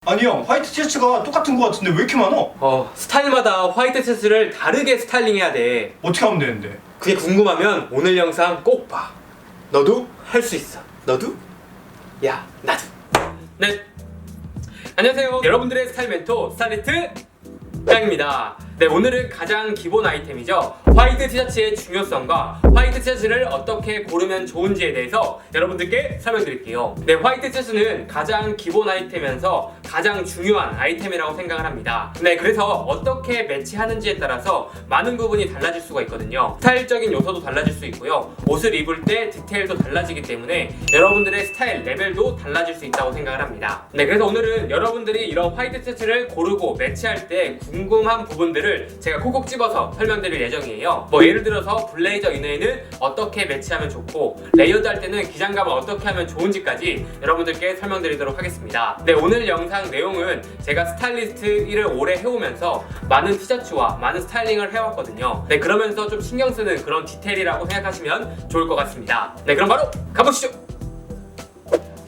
아니 형, 화이트 티셔츠가 똑같은 거 같은데 왜 이렇게 많어? 스타일마다 화이트 티셔츠를 다르게 스타일링해야 돼. 어떻게 하면 되는데? 그게 궁금하면 오늘 영상 꼭 봐. 너도 할 수 있어. 너도? 야, 나도. 네. 안녕하세요. 여러분들의 스타일 멘토 스타일리스트 짱입니다. 네, 오늘은 가장 기본 아이템이죠. 화이트 티셔츠의 중요성과 화이트 티셔츠를 어떻게 고르면 좋은지에 대해서 여러분들께 설명드릴게요. 네, 화이트 티셔츠는 가장 기본 아이템이면서 가장 중요한 아이템이라고 생각을 합니다. 네, 그래서 어떻게 매치하는지에 따라서 많은 부분이 달라질 수가 있거든요. 스타일적인 요소도 달라질 수 있고요. 옷을 입을 때 디테일도 달라지기 때문에 여러분들의 스타일 레벨도 달라질 수 있다고 생각을 합니다. 네, 그래서 오늘은 여러분들이 이런 화이트 티셔츠를 고르고 매치할 때 궁금한 부분들을 제가 콕콕 집어서 설명드릴 예정이에요. 예를 들어서 블레이저 이너에는 어떻게 매치하면 좋고 레이어드 할 때는 기장감을 어떻게 하면 좋은지까지 여러분들께 설명드리도록 하겠습니다. 네, 오늘 영상 내용은 제가 스타일리스트 일을 오래 해오면서 많은 티셔츠와 많은 스타일링을 해왔거든요. 네, 그러면서 좀 신경 쓰는 그런 디테일이라고 생각하시면 좋을 것 같습니다. 네, 그럼 바로 가보시죠.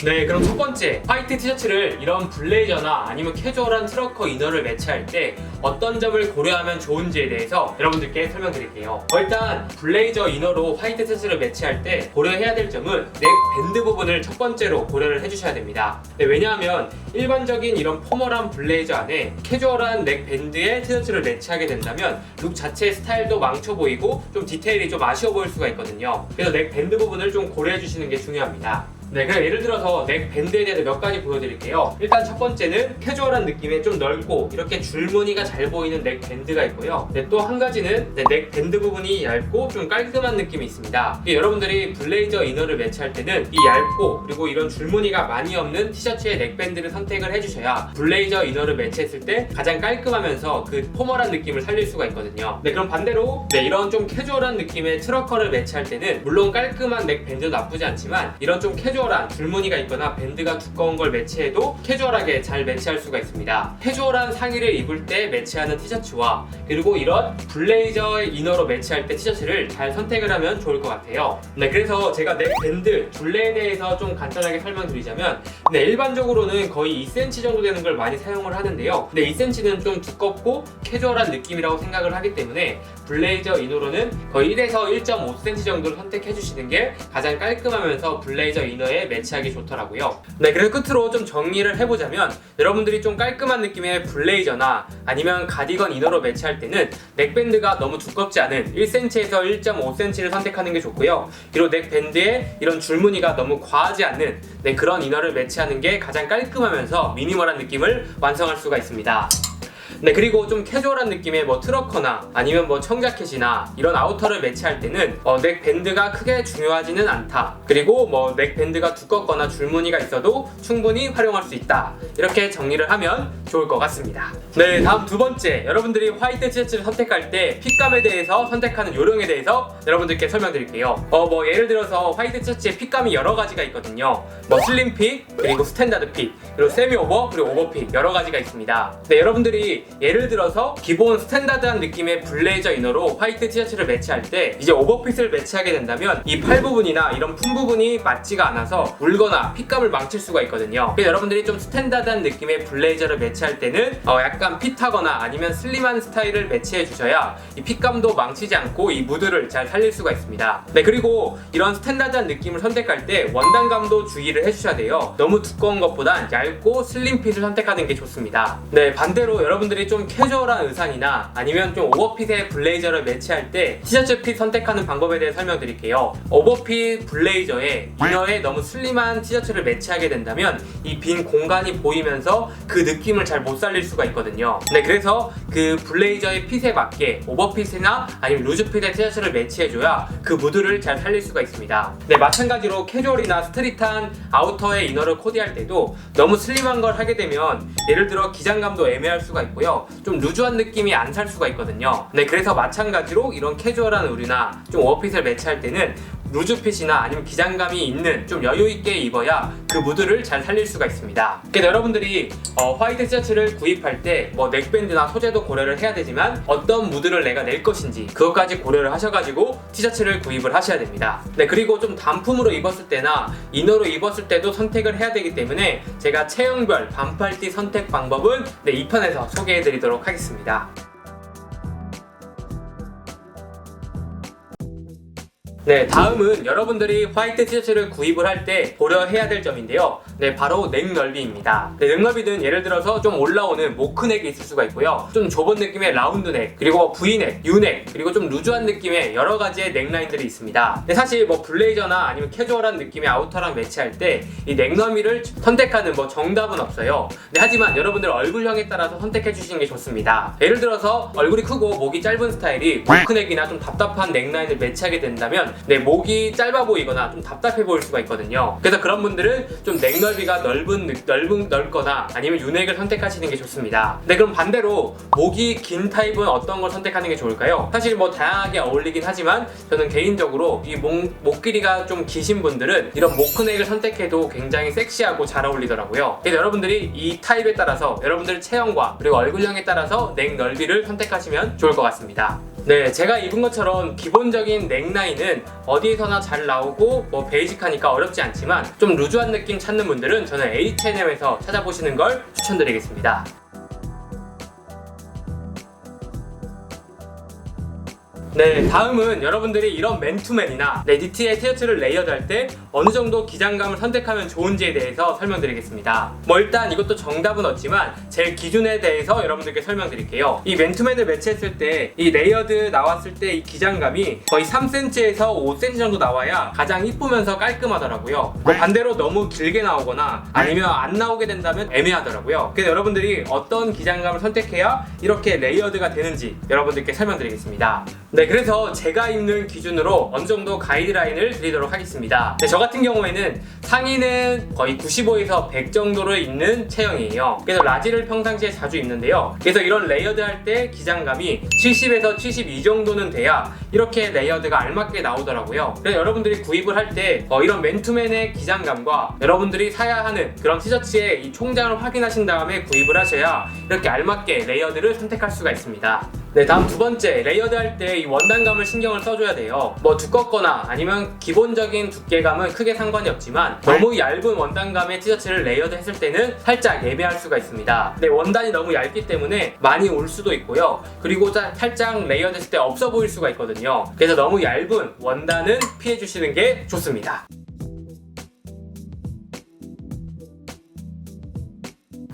네, 그럼 첫 번째, 화이트 티셔츠를 이런 블레이저나 아니면 캐주얼한 트러커 이너를 매치할 때 어떤 점을 고려하면 좋은지에 대해서 여러분들께 설명드릴게요. 일단 블레이저 이너로 화이트 티셔츠를 매치할 때 고려해야 될 점은 넥 밴드 부분을 첫 번째로 고려를 해주셔야 됩니다. 네, 왜냐하면 일반적인 이런 포멀한 블레이저 안에 캐주얼한 넥 밴드의 티셔츠를 매치하게 된다면 룩 자체의 스타일도 망쳐 보이고 좀 디테일이 좀 아쉬워 보일 수가 있거든요. 그래서 넥 밴드 부분을 좀 고려해 주시는 게 중요합니다. 네, 그럼 예를 들어서 넥 밴드에 대해서 몇 가지 보여드릴게요. 일단 첫 번째는 캐주얼한 느낌의 좀 넓고 이렇게 줄무늬가 잘 보이는 넥 밴드가 있고요. 네, 또 한 가지는 넥 밴드 부분이 얇고 좀 깔끔한 느낌이 있습니다. 여러분들이 블레이저 이너를 매치할 때는 이 얇고 그리고 이런 줄무늬가 많이 없는 티셔츠의 넥 밴드를 선택을 해주셔야 블레이저 이너를 매치했을 때 가장 깔끔하면서 그 포멀한 느낌을 살릴 수가 있거든요. 네, 그럼 반대로 이런 좀 캐주얼한 느낌의 트러커를 매치할 때는 물론 깔끔한 넥 밴드도 나쁘지 않지만 이런 좀 캐주얼한 줄무늬가 있거나 밴드가 두꺼운 걸 매치해도 캐주얼하게 잘 매치할 수가 있습니다. 캐주얼한 상의를 입을 때 매치하는 티셔츠와 그리고 이런 블레이저 이너로 매치할 때 티셔츠를 잘 선택을 하면 좋을 것 같아요. 네, 그래서 제가 넥 밴드 둘레에 대해서 좀 간단하게 설명드리자면 일반적으로는 거의 2cm 정도 되는 걸 많이 사용을 하는데요. 2cm는 좀 두껍고 캐주얼한 느낌이라고 생각을 하기 때문에 블레이저 이너로는 거의 1에서 1.5cm 정도를 선택해 주시는 게 가장 깔끔하면서 블레이저 이너에 매치하기 좋더라고요. 네, 그래서 끝으로 좀 정리를 해보자면 여러분들이 좀 깔끔한 느낌의 블레이저나 아니면 가디건 이너로 매치할 때는 넥밴드가 너무 두껍지 않은 1cm에서 1.5cm를 선택하는 게 좋고요. 그리고 넥밴드에 이런 줄무늬가 너무 과하지 않는 그런 이너를 매치하는 게 가장 깔끔하면서 미니멀한 느낌을 완성할 수가 있습니다. 네, 그리고 좀 캐주얼한 느낌의 트러커나 아니면 청자켓이나 이런 아우터를 매치할 때는 넥 밴드가 크게 중요하지는 않다. 그리고 넥 밴드가 두껍거나 줄무늬가 있어도 충분히 활용할 수 있다. 이렇게 정리를 하면 좋을 것 같습니다. 네, 다음 두 번째, 여러분들이 화이트 티셔츠를 선택할 때 핏감에 대해서 선택하는 요령에 대해서 여러분들께 설명드릴게요. 예를 들어서 화이트 티셔츠의 핏감이 여러 가지가 있거든요. 슬림 핏, 그리고 스탠다드 핏, 그리고 세미 오버, 그리고 오버 핏 여러 가지가 있습니다. 네, 여러분들이 예를 들어서 기본 스탠다드한 느낌의 블레이저 이너로 화이트 티셔츠를 매치할 때 이제 오버핏을 매치하게 된다면 이 팔 부분이나 이런 품 부분이 맞지가 않아서 울거나 핏감을 망칠 수가 있거든요. 그래서 여러분들이 좀 스탠다드한 느낌의 블레이저를 매치할 때는 약간 핏하거나 아니면 슬림한 스타일을 매치해 주셔야 이 핏감도 망치지 않고 이 무드를 잘 살릴 수가 있습니다. 네, 그리고 이런 스탠다드한 느낌을 선택할 때 원단감도 주의를 해주셔야 돼요. 너무 두꺼운 것보단 얇고 슬림 핏을 선택하는 게 좋습니다. 네, 반대로 여러분들이 좀 캐주얼한 의상이나 아니면 좀 오버핏의 블레이저를 매치할 때 티셔츠 핏 선택하는 방법에 대해 설명드릴게요. 오버핏 블레이저에 이너에 너무 슬림한 티셔츠를 매치하게 된다면 이 빈 공간이 보이면서 그 느낌을 잘 못 살릴 수가 있거든요. 네, 그래서 그 블레이저의 핏에 맞게 오버핏이나 아니면 루즈핏의 티셔츠를 매치해줘야 그 무드를 잘 살릴 수가 있습니다. 네, 마찬가지로 캐주얼이나 스트릿한 아우터의 이너를 코디할 때도 너무 슬림한 걸 하게 되면 예를 들어 기장감도 애매할 수가 있고요. 좀 루즈한 느낌이 안 살 수가 있거든요. 네, 그래서 마찬가지로 이런 캐주얼한 의류나 좀 오버핏을 매치할 때는 루즈핏이나 아니면 기장감이 있는 좀 여유 있게 입어야 그 무드를 잘 살릴 수가 있습니다. 그래서 여러분들이 화이트 티셔츠를 구입할 때 뭐 넥밴드나 소재도 고려를 해야 되지만 어떤 무드를 내가 낼 것인지 그것까지 고려를 하셔가지고 티셔츠를 구입을 하셔야 됩니다. 네, 그리고 좀 단품으로 입었을 때나 이너로 입었을 때도 선택을 해야 되기 때문에 제가 체형별 반팔티 선택 방법은 2편에서 소개해드리도록 하겠습니다. 네, 다음은 여러분들이 화이트 티셔츠를 구입을 할 때 고려해야 될 점인데요. 네, 바로 넥 넓이입니다. 네, 넥 넓이는 예를 들어서 좀 올라오는 모크넥이 있을 수가 있고요. 좀 좁은 느낌의 라운드 넥, 그리고 V넥, U넥, 그리고 좀 루즈한 느낌의 여러 가지의 넥라인들이 있습니다. 네, 사실 뭐 블레이저나 아니면 캐주얼한 느낌의 아우터랑 매치할 때 이 넥 너비를 선택하는 뭐 정답은 없어요. 네, 하지만 여러분들 얼굴형에 따라서 선택해 주시는 게 좋습니다. 예를 들어서 얼굴이 크고 목이 짧은 스타일이 모크넥이나 좀 답답한 넥라인을 매치하게 된다면 네, 목이 짧아 보이거나 좀 답답해 보일 수가 있거든요. 그래서 그런 분들은 좀 넥 넓이가 넓거나 아니면 유넥을 선택하시는 게 좋습니다. 네, 그럼 반대로 목이 긴 타입은 어떤 걸 선택하는 게 좋을까요? 사실 뭐 다양하게 어울리긴 하지만 저는 개인적으로 이 목 길이가 좀 기신 분들은 이런 모크넥을 선택해도 굉장히 섹시하고 잘 어울리더라고요. 그래서 여러분들이 이 타입에 따라서 여러분들 체형과 그리고 얼굴형에 따라서 넥 넓이를 선택하시면 좋을 것 같습니다. 네, 제가 입은 것처럼 기본적인 넥라인은 어디에서나 잘 나오고 뭐 베이직하니까 어렵지 않지만 좀 루즈한 느낌 찾는 분들은 저는 H&M에서 찾아보시는 걸 추천드리겠습니다. 네, 다음은 여러분들이 이런 맨투맨이나 니트의 티셔츠를 레이어드할 때 어느 정도 기장감을 선택하면 좋은지에 대해서 설명드리겠습니다. 뭐 일단 이것도 정답은 없지만 제 기준에 대해서 여러분들께 설명드릴게요. 이 맨투맨을 매치했을 때 이 레이어드 나왔을 때 이 기장감이 거의 3cm에서 5cm 정도 나와야 가장 이쁘면서 깔끔하더라고요. 뭐 반대로 너무 길게 나오거나 아니면 안 나오게 된다면 애매하더라고요. 그래서 여러분들이 어떤 기장감을 선택해야 이렇게 레이어드가 되는지 여러분들께 설명드리겠습니다. 네, 그래서 제가 입는 기준으로 어느 정도 가이드라인을 드리도록 하겠습니다. 네, 저 같은 경우에는 상의는 거의 95에서 100 정도를 입는 체형이에요. 그래서 라지를 평상시에 자주 입는데요. 그래서 이런 레이어드 할 때 기장감이 70에서 72 정도는 돼야 이렇게 레이어드가 알맞게 나오더라고요. 그래서 여러분들이 구입을 할 때 이런 맨투맨의 기장감과 여러분들이 사야 하는 그런 티셔츠의 이 총장을 확인하신 다음에 구입을 하셔야 이렇게 알맞게 레이어드를 선택할 수가 있습니다. 네, 다음 두 번째, 레이어드 할 때 이 원단감을 신경을 써줘야 돼요. 뭐 두껍거나 아니면 기본적인 두께감은 크게 상관이 없지만 너무 얇은 원단감의 티셔츠를 레이어드 했을 때는 살짝 애매할 수가 있습니다. 네, 원단이 너무 얇기 때문에 많이 올 수도 있고요. 그리고 살짝 레이어드 했을 때 없어 보일 수가 있거든요. 그래서 너무 얇은 원단은 피해 주시는 게 좋습니다.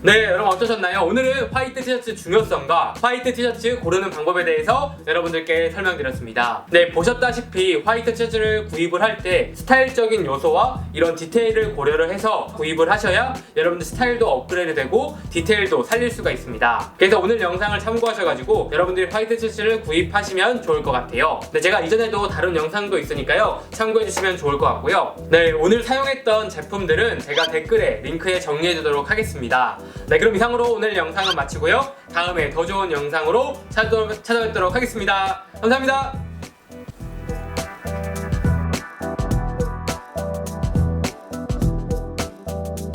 네, 여러분 어떠셨나요? 오늘은 화이트 티셔츠 중요성과 화이트 티셔츠 고르는 방법에 대해서 여러분들께 설명드렸습니다. 네, 보셨다시피 화이트 티셔츠를 구입을 할 때 스타일적인 요소와 이런 디테일을 고려를 해서 구입을 하셔야 여러분들 스타일도 업그레이드 되고 디테일도 살릴 수가 있습니다. 그래서 오늘 영상을 참고하셔가지고 여러분들이 화이트 티셔츠를 구입하시면 좋을 것 같아요. 네, 제가 이전에도 다른 영상도 있으니까요, 참고해주시면 좋을 것 같고요. 네, 오늘 사용했던 제품들은 제가 댓글에 링크에 정리해두도록 하겠습니다. 네, 그럼 이상으로 오늘 영상은 마치고요. 다음에 더 좋은 영상으로 찾아뵙도록 하겠습니다. 감사합니다.